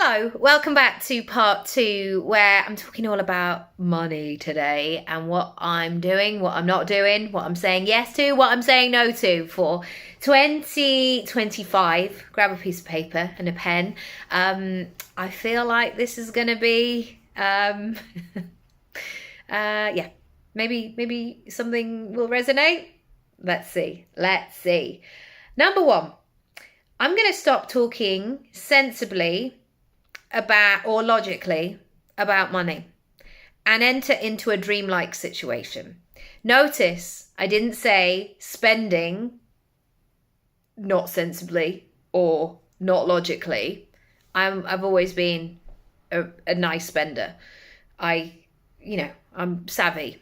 Hello, welcome back to part 2 where I'm talking all about money today and what I'm doing, what I'm not doing, what I'm saying yes to, what I'm saying no to for 2025. Grab a piece of paper and a pen. I feel like this is going to be, maybe something will resonate. Let's see. Number 1. I'm going to stop talking sensibly about or logically about money and enter into a dreamlike situation. Notice I didn't say spending not sensibly or not logically. I've always been a nice spender. I'm savvy.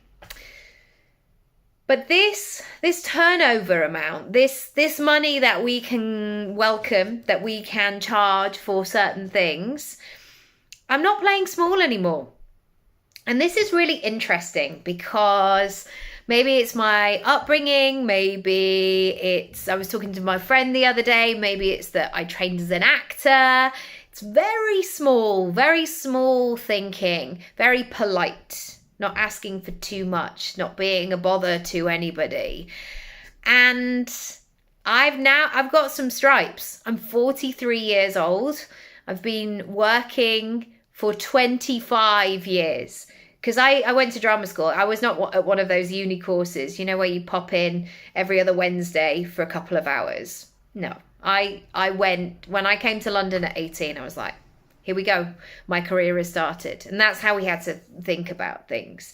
But this turnover amount, this money that we can welcome, that we can charge for certain things, I'm not playing small anymore. And this is really interesting because maybe it's my upbringing, I was talking to my friend the other day, maybe it's that I trained as an actor. It's very small thinking, very polite. Not asking for too much, not being a bother to anybody. And I've got some stripes. I'm 43 years old. I've been working for 25 years because I went to drama school. I was not at one of those uni courses, where you pop in every other Wednesday for a couple of hours. No, I went, when I came to London at 18, I was like, here we go. My career has started. And that's how we had to think about things.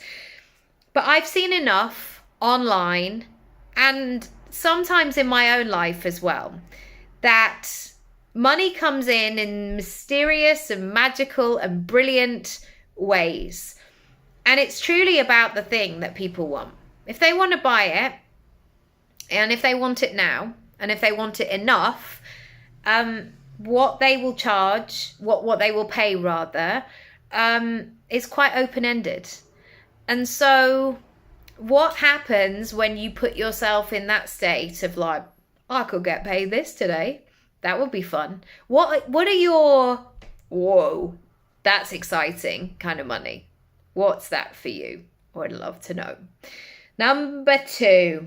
But I've seen enough online and sometimes in my own life as well that money comes in mysterious and magical and brilliant ways. And it's truly about the thing that people want. If they want to buy it, and if they want it now, and if they want it enough, what they will charge, what they will pay rather, is quite open-ended. And so what happens when you put yourself in that state of like, I could get paid this today. That would be fun. What are your, whoa, that's exciting kind of money? What's that for you? I'd love to know. Number 2,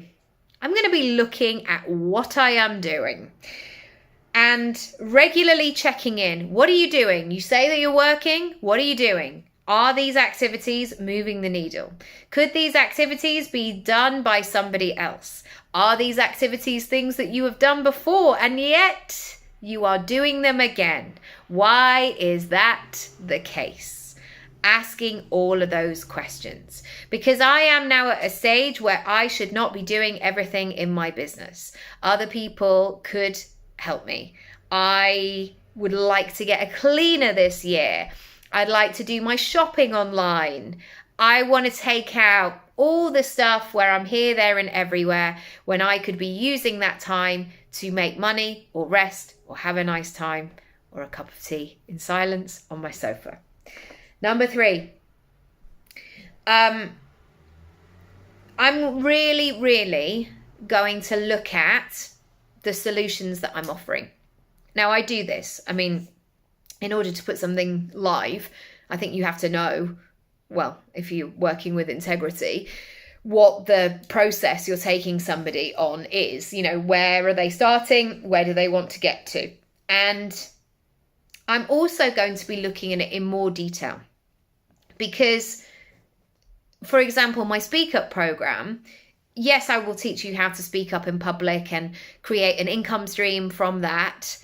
I'm going to be looking at what I am doing. And regularly checking in. What are you doing? You say that you're working. What are you doing? Are these activities moving the needle? Could these activities be done by somebody else? Are these activities things that you have done before and yet you are doing them again? Why is that the case? Asking all of those questions. Because I am now at a stage where I should not be doing everything in my business. Other people could help me. I would like to get a cleaner this year. I'd like to do my shopping online. I want to take out all the stuff where I'm here, there, and everywhere when I could be using that time to make money or rest or have a nice time or a cup of tea in silence on my sofa. Number 3. I'm really going to look at the solutions that I'm offering. Now, I do this. I mean, in order to put something live, I think you have to know, well, if you're working with integrity, what the process you're taking somebody on is. Where are they starting? Where do they want to get to? And I'm also going to be looking at it in more detail. Because, for example, my Speak Up program, yes, I will teach you how to speak up in public and create an income stream from that.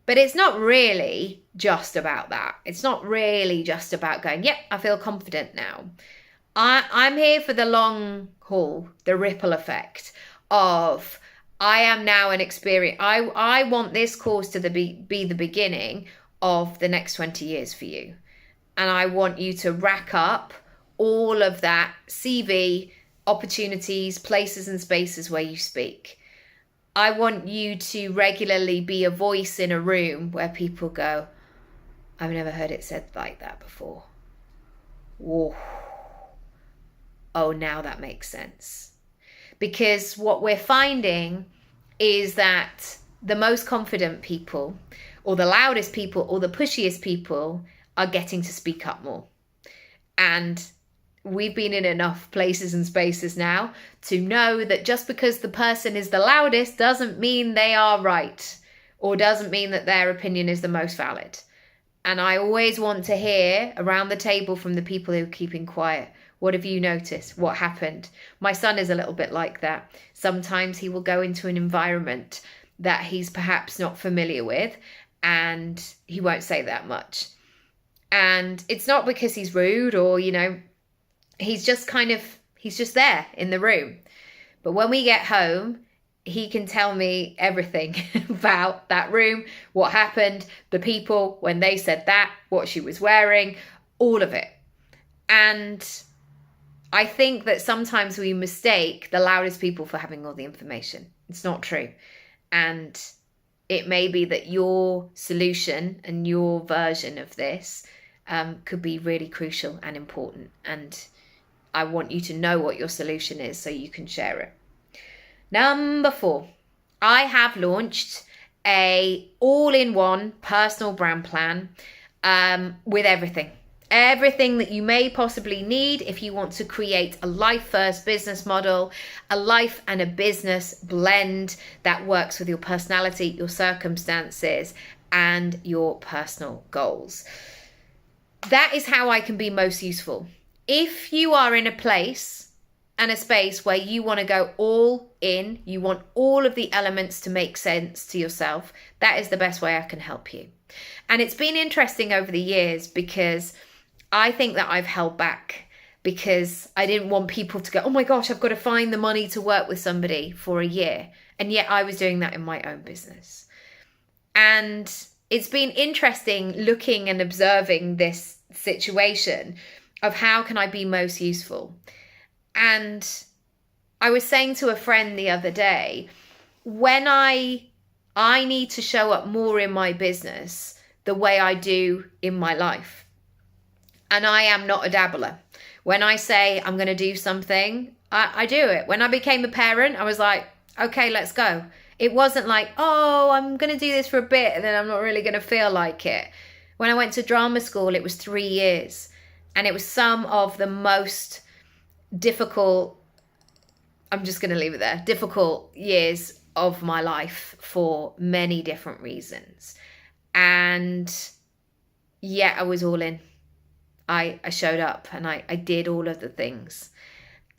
But it's not really just about that. It's not really just about going, yep, I feel confident now. I'm here for the long haul, the ripple effect of I am now an experience. I want this course to be the beginning of the next 20 years for you. And I want you to rack up all of that CV, opportunities, places and spaces where you speak. I want you to regularly be a voice in a room where people go, I've never heard it said like that before. Whoa. Oh, now that makes sense. Because what we're finding is that the most confident people or the loudest people or the pushiest people are getting to speak up more. And we've been in enough places and spaces now to know that just because the person is the loudest doesn't mean they are right, or doesn't mean that their opinion is the most valid. And I always want to hear around the table from the people who are keeping quiet. What have you noticed? What happened? My son is a little bit like that. Sometimes he will go into an environment that he's perhaps not familiar with, and he won't say that much. And it's not because he's rude or, he's just there in the room. But when we get home, he can tell me everything about that room, what happened, the people, when they said that, what she was wearing, all of it. And I think that sometimes we mistake the loudest people for having all the information. It's not true. And it may be that your solution and your version of this could be really crucial and important. And I want you to know what your solution is so you can share it. Number 4, I have launched a all-in-one personal brand plan with everything that you may possibly need if you want to create a life first business model, a life and a business blend that works with your personality, your circumstances, and your personal goals. That is how I can be most useful. If you are in a place and a space where you want to go all in, you want all of the elements to make sense to yourself, that is the best way I can help you. And it's been interesting over the years because I think that I've held back because I didn't want people to go, oh my gosh, I've got to find the money to work with somebody for a year. And yet I was doing that in my own business. And it's been interesting looking and observing this situation of how can I be most useful. And I was saying to a friend the other day, when I need to show up more in my business the way I do in my life. And I am not a dabbler. When I say I'm going to do something, I do it. When I became a parent, I was like, okay, let's go. It wasn't like, oh, I'm going to do this for a bit and then I'm not really going to feel like it. When I went to drama school, it was 3 years. And it was some of the most difficult, I'm just going to leave it there, difficult years of my life for many different reasons. And yet I was all in. I showed up and I did all of the things.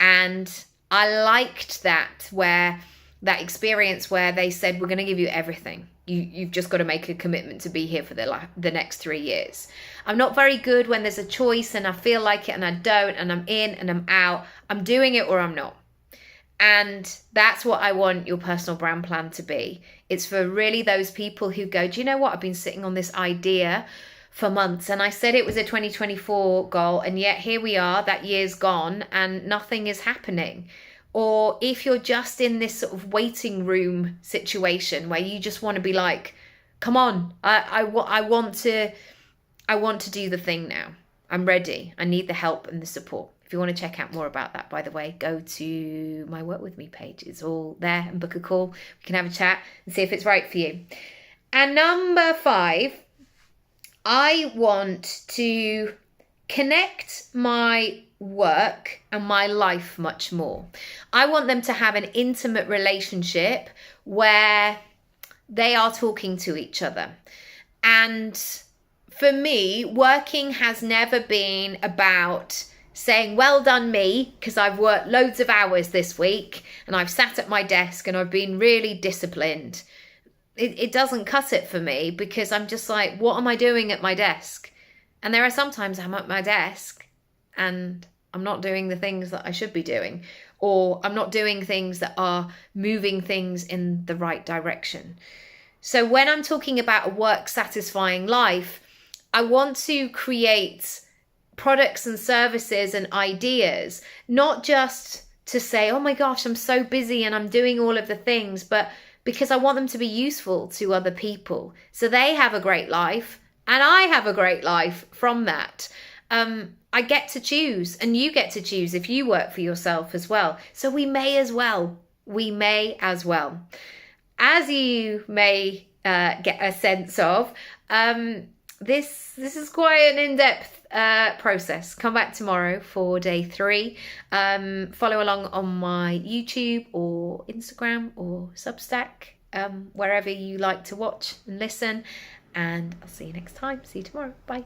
And I liked that experience where they said, we're going to give you everything. You've just got to make a commitment to be here for the next 3 years. I'm not very good when there's a choice and I feel like it and I don't, and I'm in and I'm out. I'm doing it or I'm not. And that's what I want your personal brand plan to be. It's for really those people who go, do you know what? I've been sitting on this idea for months and I said it was a 2024 goal and yet here we are, that year's gone and nothing is happening. Or if you're just in this sort of waiting room situation where you just want to be like, come on, I want to do the thing now. I'm ready. I need the help and the support. If you want to check out more about that, by the way, go to my Work With Me page. It's all there, and book a call. We can have a chat and see if it's right for you. And number 5, I want to connect my work and my life much more. I want them to have an intimate relationship where they are talking to each other. And for me, working has never been about saying, well done me, because I've worked loads of hours this week and I've sat at my desk and I've been really disciplined. It doesn't cut it for me because I'm just like, what am I doing at my desk? And there are sometimes I'm at my desk and I'm not doing the things that I should be doing, or I'm not doing things that are moving things in the right direction. So when I'm talking about a work satisfying life, I want to create products and services and ideas, not just to say, oh my gosh, I'm so busy and I'm doing all of the things, but because I want them to be useful to other people. So they have a great life and I have a great life from that. I get to choose and you get to choose if you work for yourself as well. So we may as well. As you may get a sense of. This is quite an in-depth process. Come back tomorrow for day 3. Follow along on my YouTube or Instagram or Substack, wherever you like to watch and listen. And I'll see you next time. See you tomorrow. Bye.